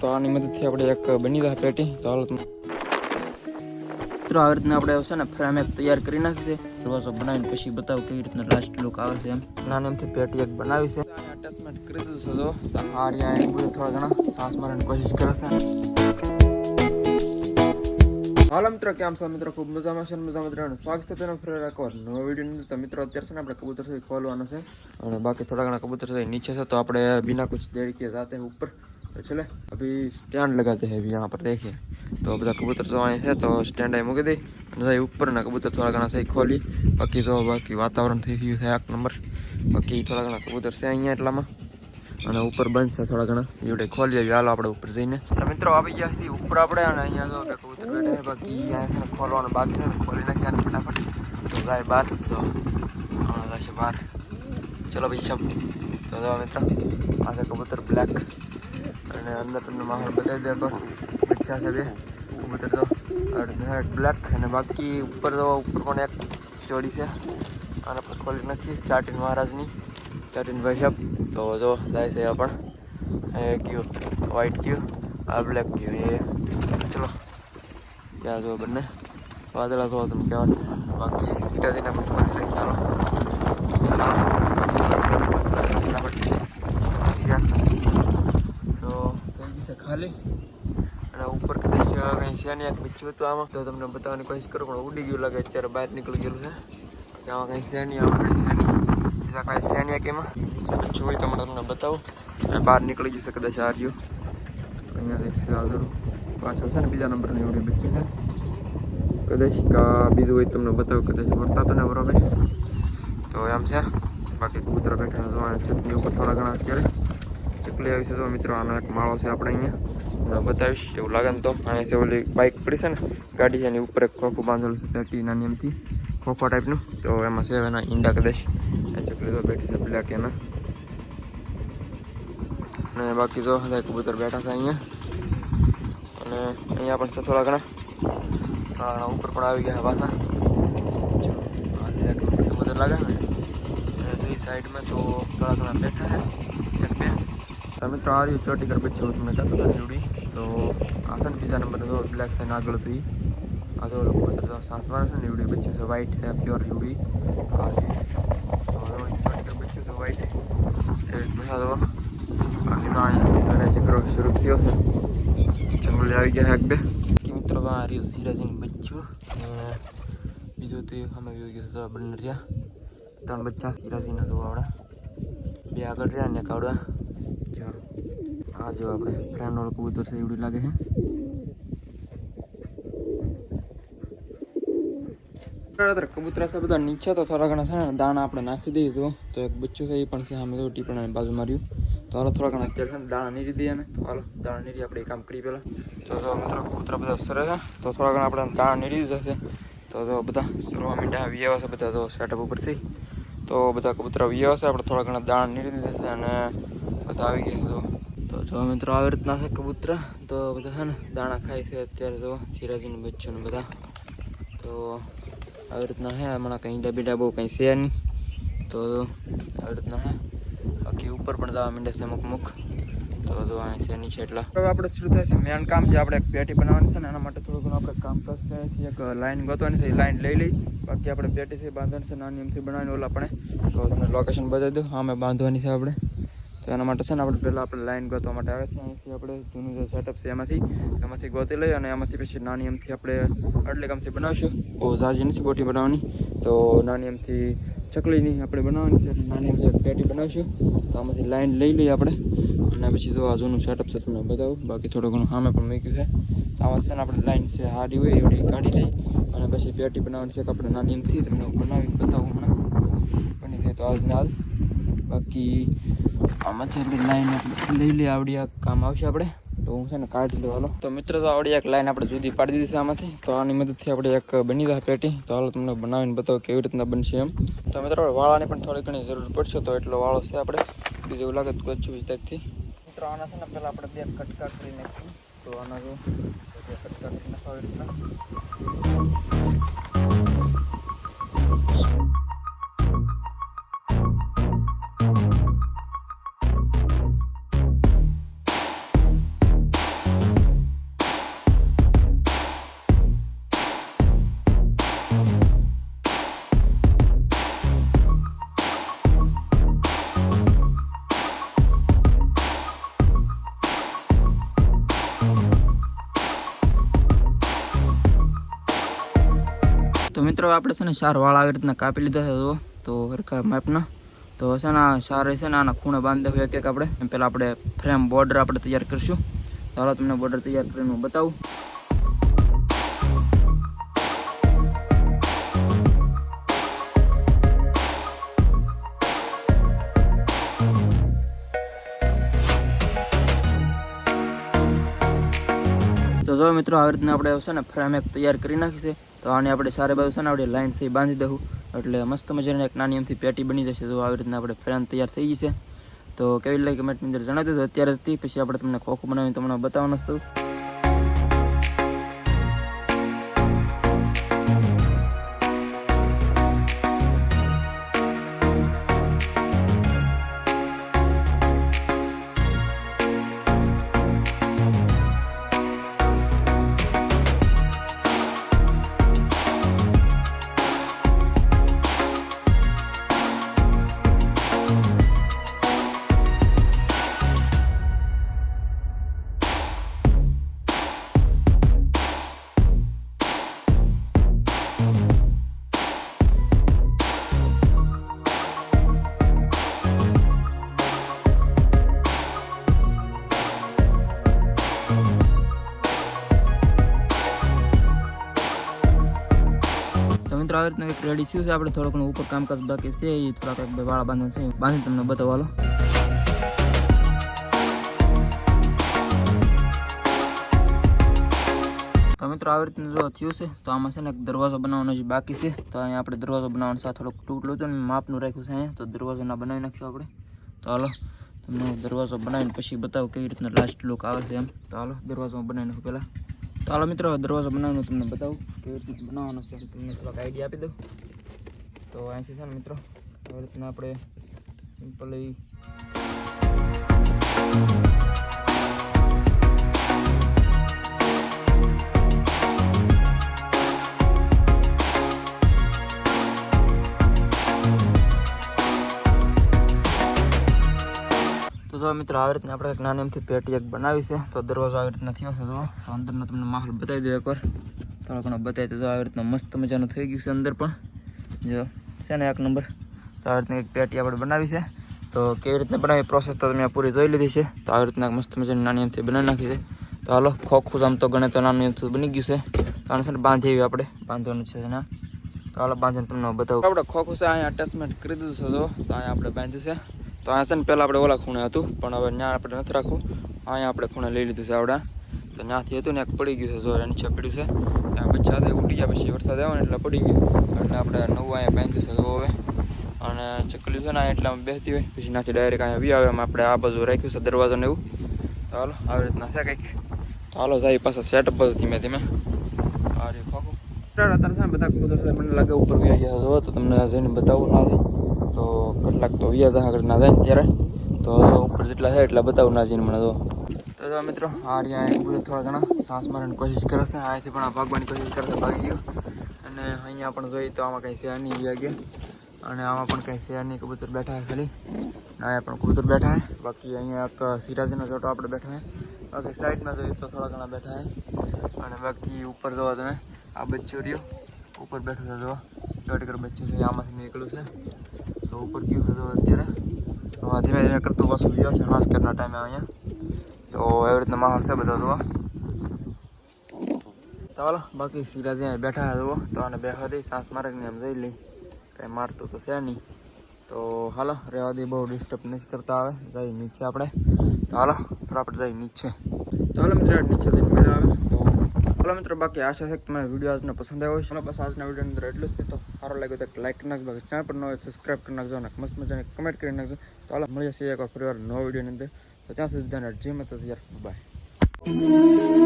તો આની મદદથી આપણે એક બની જાય પેટી. તો હાલો મિત્રો આવી રીતના આપણે છે ને ફ્રેમ એક તૈયાર કરી નાખીશે. દરવાજો બનાવીને પછી બતાવું કેવી રીતના લાસ્ટ લુક આવે છે. એમ નાની એમથી પેટી એક બનાવી છે. અટેચમેન્ટ કરી દીધું છે. તો આ રહ્યા એક બધું થોડા ઘણા સાસ મારવાની કોશિશ કરે છે. હાલો મિત્રો, કેમ છો મિત્રો? ખૂબ મજામાં છે, મજામાં રહેવાનું સ્વાગત છે તેનો ફરી એકવાર નવો વિડીયો. તો મિત્રો અત્યારે છે ને આપણે કબૂતર સુધી ખોલવાનો છે અને બાકી થોડા ઘણા કબૂતર છે નીચે છે. તો આપણે बिना कुछ देर किए जाते हैं ऊपर. तो चले अभी स्टैंड लगाते हैं. अभी यहाँ पर देखिए तो બધા કબૂતર તો અહીં છે. તો સ્ટેન્ડ અહીં મૂકી દઈ અને ઉપરના કબૂતર થોડા ઘણા છે ખોલી. બાકી વાતાવરણ થઈ ગયું છે એક નંબર. બાકી થોડા ઘણા કબૂતર છે અહીંયા એટલામાં અને ઉપર બંધ છે થોડા ઘણા. એવડે ખોલી આવી. હાલો આપણે ઉપર જઈને મિત્રો આવી ગયા છીએ ઉપર આપણે. અને અહીંયા જો કબૂતર બેઠા છે. બાકી અહીંયા ખોલવાનું બાકી છે. ખોલી નાખ્યા અને ફટાફટ તો જાય બહાર. તો હમણાં જશે બહાર. ચલો ભાઈ સબ. તો જો મિત્રો આ છે કબૂતર બ્લેક અને અંદર તમને માહોલ બતાવી દે. બચ્ચા છે બે કબૂતર. તો એક બ્લેક અને બાકી ઉપર તો ઉપર પણ એક જોડી છે. આને પણ ખોલી નાખી ચાટીન મહારાજની ચાટીન ભાઈ સાહેબ. તો જો જાય છે પણ એ ગયું વ્હાઈટ ગયું આ બ્લેક ગયું એ. ચલો ત્યાં જો બંને વાદળા જો તમે કહેવા છે. બાકી સીટાજીને પણ ખોલી નાખી. તો થઈ ગઈ છે ખાલી. અને ઉપર કદાચ કંઈ છે નહીં. એક બીજું હતું આમાં તો તમને બતાવવાની કોશિશ કરું પણ ઉડી ગયું લાગે. અત્યારે બહાર નીકળી ગયેલું છે. આમાં કંઈ છે નહીં. આમાં કંઈ છે નહીં. બીજા કાંઈ છે નહીં. એમાં બીજું હોય તો તમને બતાવું. બહાર નીકળી ગયું છે કદાચ આ રહ્યું. અહીંયા દેખશે આગળ પાછળ છે ને બીજા નંબરની એવડી બચ્ચી છે કદાચ. બીજું હોય તમને બતાવું. કદાચ વર્તા તો ને બરોબર. તો એમ છે. બાકી કબૂતર બેઠા જોવા છતની ઉપર થોડા ઘણા અત્યારે ચકલી આવી છે. તો મિત્રો આનો એક માળો છે આપણે અહીંયા બતાવીશ. એવું લાગે ને તો અહીંયા છે ઓલી બાઇક પડી છે ને ગાડી છે એની ઉપર એક ખોખું બાંધેલું છે પેટી નાની એમથી ખોખા ટાઈપનું. તો એમાં છે એના ઈંડા કદાચ એ ચકલી તો બેઠી છે બ્લેક એના. અને બાકી તો કબૂતર બેઠા છે અહીંયા. અને અહીંયા પણ છે થોડા ઘણા ઉપર પણ આવી ગયા પાછા. કબૂતર લાગે ને સાઈડમાં તો થોડા ઘણા બેઠા છે એક બે. મિત્રો આ રહ્યું ચોટી કર બચ્ચું તમને કહેતો હતો ને એવડી. તો આ છે ને બીજા નંબર તો બ્લેક થઈને આગળ હતું. આ તો કબૂતર તો સાસ મારે છે ને એવડી બચ્ચું છે વ્હાઈટ છે પ્યોર એવડી. ચોટી કર બચ્ચું છે વ્હાઈટ બધા તો. બાકી તો અહીંયા ચક્રો શરૂ થયો છે. જંગલી આવી ગયા એક બે. મિત્રો આ રહ્યું સિરાજીનું બચ્ચું. અને બીજું તો અમે જોઈ ગયું તો બંને રહ્યા ત્રણ બચ્ચા સિરાજીના જોવા આવડા. બે આગળ રહ્યા ને કાવડા. આ જો આપણે ફ્રેન્ડ વાળું કબૂતર છે એવડું લાગે છે. કબૂતરા છે બધા નીચે. તો થોડા ઘણા છે ને દાણા આપણે નાખી દઈએ. તો એક બચ્ચું છે એ પણ છે સામે તો ટીપણ બાજુ માર્યું. તો હાલો થોડા ઘણા અત્યારે છે ને દાણા નીરી દઈએ ને. તો હાલો દાણા નીરી આપણે કામ કરી પહેલાં. તો મિત્રો કબૂતરા બધા સરસ છે. તો થોડા ઘણા આપણે દાણા નીરી દીધા છે. તો બધા સરવા મીંડા આવી આવ્યા છે બધા તો સેટઅપ ઉપરથી. તો બધા કબૂતરા આવી આવ્યા છે. આપણે થોડા ઘણા દાણા નીરી દીધા છે અને બધા આવી ગયા. તો જો મિત્રો આવી રીતના છે કબૂતરા. તો બધા છે ને દાણા ખાય છે અત્યારે. તો સિરાજીનું બચ્ચું ને બધા તો આવી રીતના છે. હમણાં કંઈ ઈંડા બીડા બહુ કંઈ છે નહીં. તો આવી રીતના છે. બાકી ઉપર પણ જવા માંડે છે અમુક. તો અહીં છે નીચે એટલા. હવે આપણે શરૂ થાય છે મેન કામ. જે આપણે એક પેટી બનાવવાની છે ને એના માટે થોડું ઘણું આપણે કામ કરશે. એક લાઈન ગોતવાની છે. એ લાઈન લઈ બાકી આપણે પેટી છે બાંધવાની છે નાની એમથી બનાવીને ઓલા આપણે. તો તમને લોકેશન બતાવી દઉં. આમે બાંધવાની છે આપણે. તો એના માટે છે ને આપણે પહેલાં આપણે લાઈન ગોતવા માટે આવે છે. અહીંથી આપણે જૂનું જે સેટઅપ છે એમાંથી ગોતી લઈ અને એમાંથી પછી નાની એમથી આપણે આટલે કામથી બનાવીશું. બહુ ઝાઝી નથી બોટી બનાવવાની. તો નાની એમથી ચકલીની આપણે બનાવવાની છે. નાની એમથી એક પેટી બનાવીશું. તો આમાંથી લાઈન લઈ લઈએ આપણે. અને પછી તો આ જૂનું સેટઅપ છે તમને બતાવું. બાકી થોડું ઘણું સામે પણ મૂક્યું છે. તો આમાં છે ને આપણે લાઈન છે હારી હોય એવડી કાઢી લઈ અને પછી પેટી બનાવવાની છે. કે આપણે નાની એમથી તમને બનાવીને બતાવું હમણાં બની છે. તો આજને આજ બાકી આમાંથી આપણે લાઈન લઈ લઈએ. આવડી આ કામ આવશે આપણે. તો હું છે ને કાઢી લઉં. હાલો તો મિત્રો તો આવડી એક લાઈન આપણે જુદી પાડી દીધી છે આમાંથી. તો આની મદદથી આપણે એક બની જાય પેટી. તો હાલો તમને બનાવીને બતાવો કેવી રીતના બનશે એમ. તો મિત્રો વાળાની પણ થોડી ઘણી જરૂર પડશે. તો એટલો વાળો છે આપણે. બીજું એવું લાગે તો કચ્છું વિસ્તારથી મિત્રો આના છે ને પહેલાં આપણે બે કટકા કરી નાખીએ. તો આના જો બે કટકા કરી નાખો આવી રીતના. મિત્રો આપણે છે ને 4 વાળ આવી રીતના કાપી લીધા છે તો હરખા માપના તો છે ને આ 4 છે ને આના ખૂણા બાંધી દેવું એક આપણે પહેલાં આપણે ફ્રેમ બોર્ડર આપણે તૈયાર કરીશું. તો હાલો તમને બોર્ડર તૈયાર કરીને હું બતાવું. તો જો મિત્રો આવી રીતના આપણે છે ને ફ્રેમ એક તૈયાર કરી નાખી છે. તો આને આપણે સારે બાજુ છે ને આપણે લાઇનથી બાંધી દઉં એટલે મસ્ત મજાની એક નાની એમથી પેટી બની જશે. તો આવી રીતના આપણે ફ્રેમ તૈયાર થઈ ગઈ છે. તો કેવી લાગે કમેન્ટની અંદર જણાવી દેજો અત્યારે જ. પછી આપણે તમને ખોખું બનાવીને તમને બતાવવાનો છું. મિત્રો આવી રીતનું એક રેડી થયું છે. આપણે થોડું ઘણું ઉપર કામકાજ બાકી છે એ થોડાક એક બે વાળા બાંધે છે બાંધી તમને બતાવવાનો. તો મિત્રો આવી રીતનું જો થયું છે. તો આમાં છે ને એક દરવાજો બનાવવાનો જે બાકી છે. તો અહીંયા આપણે દરવાજો બનાવવાનો સાથે થોડુંક તૂટલું હતું ને માપનું રાખ્યું છે અહીંયા. તો દરવાજો ના બનાવી નાખશું આપણે. તો હાલો તમને દરવાજો બનાવીને પછી બતાવું કેવી રીતના લાસ્ટ લુક આવે છે એમ. તો હાલો દરવાજો બનાવી નાખું પહેલાં. તો હાલો મિત્રો દરવાજો બનાવવાનો તમને બતાવું કેવી રીતે બનાવવાનો છે તમને થોડાક આઈડિયા આપી દઉં. તો અહીંથી છે ને મિત્રો આવી રીતના આપણે સિમ્પલી તો મિત્રો આવી રીતના આપણે એક નાની એમથી પેટી એક બનાવી છે. તો દરવાજો આવી રીતના થયો છે. તો અંદરનો તમને માહોલ બતાવી દઉં એકવાર થોડો ઘણો બતાવી દો. આવી રીતના મસ્ત મજાનું થઈ ગયું છે અંદર પણ જો છે ને 1 નંબર. તો આવી રીતના એક પેટી આપણે બનાવી છે. તો કેવી રીતના બનાવી પ્રોસેસ તો તમે પૂરી જોઈ લીધી છે. તો આવી રીતના મસ્ત મજાની નાની એમથી બનાવી નાખી છે. તો હાલો ખોખું આમ તો ગણે તો નાનું એમથી બની ગયું છે. તો આને છે ને બાંધી એવી આપણે બાંધવાનું છે ને. તો હાલો બાંધીને તમને બતાવું. આપણે ખોખું છે અહીંયા અટેચમેન્ટ કરી દીધું છે. તો અહીંયા આપણે બાંધ્યું છે. તો અહીંયા છે ને પહેલાં આપણે ઓલા ખૂણે હતું પણ હવે ત્યાં આપણે નથી રાખવું. અહીંયા આપણે ખૂણે લઈ લીધું છે આવડા. તો ત્યાંથી હતું ને એક પડી ગયું છે. જો નીચે પડ્યું છે ત્યાં બચ્ચા ઉડી ગયા પછી વરસાદ આવ્યો ને એટલે પડી ગયું એટલે આપણે નવું અહીંયા બાંધ્યું છે. જો હવે અને ચકલી છે ને એટલામાં બેસતી હોય પછી ત્યાંથી ડાયરેક્ટ અહીંયા વી આવે એમ આપણે આ બાજુ રાખ્યું છે દરવાજો ને એવું. તો હાલો આવી રીતના છે કંઈક. તો હાલો જાય પાછા સેટઅપ બધું ધીમે ધીમે. આ રે ખોખું અત્યારે છે ને બધા કબૂતર મને લાગે ઉપર વી ગયા જો. તો તમને જઈને બતાવું ના જાય તો કેટલાક તો વ્યાજ આગળ ના જાય ને ત્યારે તો ઉપર જેટલા છે એટલા બતાવું ના જઈને મને તો. તો મિત્રો આ રહ્યા કબૂતર થોડા ઘણા સાંસ મારવાની કોશિશ કરે છે. અહીંથી પણ આ ભાગવાની કોશિશ કરે છે ભાગી ગયો. અને અહીંયા પણ જોઈએ તો આમાં કંઈ શેર નહીં વ્યા ગયા અને આમાં પણ કંઈ શેર નહીં કબૂતર બેઠા છે ખાલી. અહીંયા પણ કબૂતર બેઠા છે. બાકી અહીંયા એક સિરાજીનો ચોટો આપણે બેઠો છે. બાકી સાઈડમાં જોઈએ તો થોડા ઘણા બેઠા છે. અને બાકી ઉપર જોવા તમે આ બચ્ચું રહ્યું ઉપર બેઠું છે. જોવા ચોટીકર બચ્ચું છે આમાંથી નીકળ્યું છે. તો ઉપર ગયું છે તો અત્યારે ધીમે ધીમે કરતું પાછું ગયો છે નાશ કરના ટાઈમે અહીંયા. તો એવી રીતના માહોલ છે બધા જોવા. તો હાલો બાકી સિરાજ અહીંયા બેઠા જુઓ. તો આને બેઠા દઈ સાંસ મારે ને એમ જોઈ લઈ કાંઈ મારતું તો છે નહીં. તો હાલો રહેવા દે બહુ ડિસ્ટર્બ નથી કરતા આવે જઈ નીચે આપણે. તો હાલો ફટાફટ જઈ નીચે. તો હાલો મિત્રો નીચે જઈને મળ્યા આવે. તો હાલો મિત્રો બાકી આશા છે કે તમારે વિડીયો આજનો પસંદ આવ્યો છે. બસ આજના વિડીયોની અંદર એટલું જ છે. તો સારો લાગ્યો તો લાઈક કરી નાખજો. બાકી ચેનલ પર ન હોય સબસ્ક્રાઈબ કરી નાખજો અને મસ્ત મજાને કમેન્ટ કરી નાખજો. તો હાલો મળીએ છીએ એકવાર ફરીવાર નવો વિડીયોની અંદર. તો ત્યાં સુધી ધ્યાન રાખજો. જય માતાજી, બાય.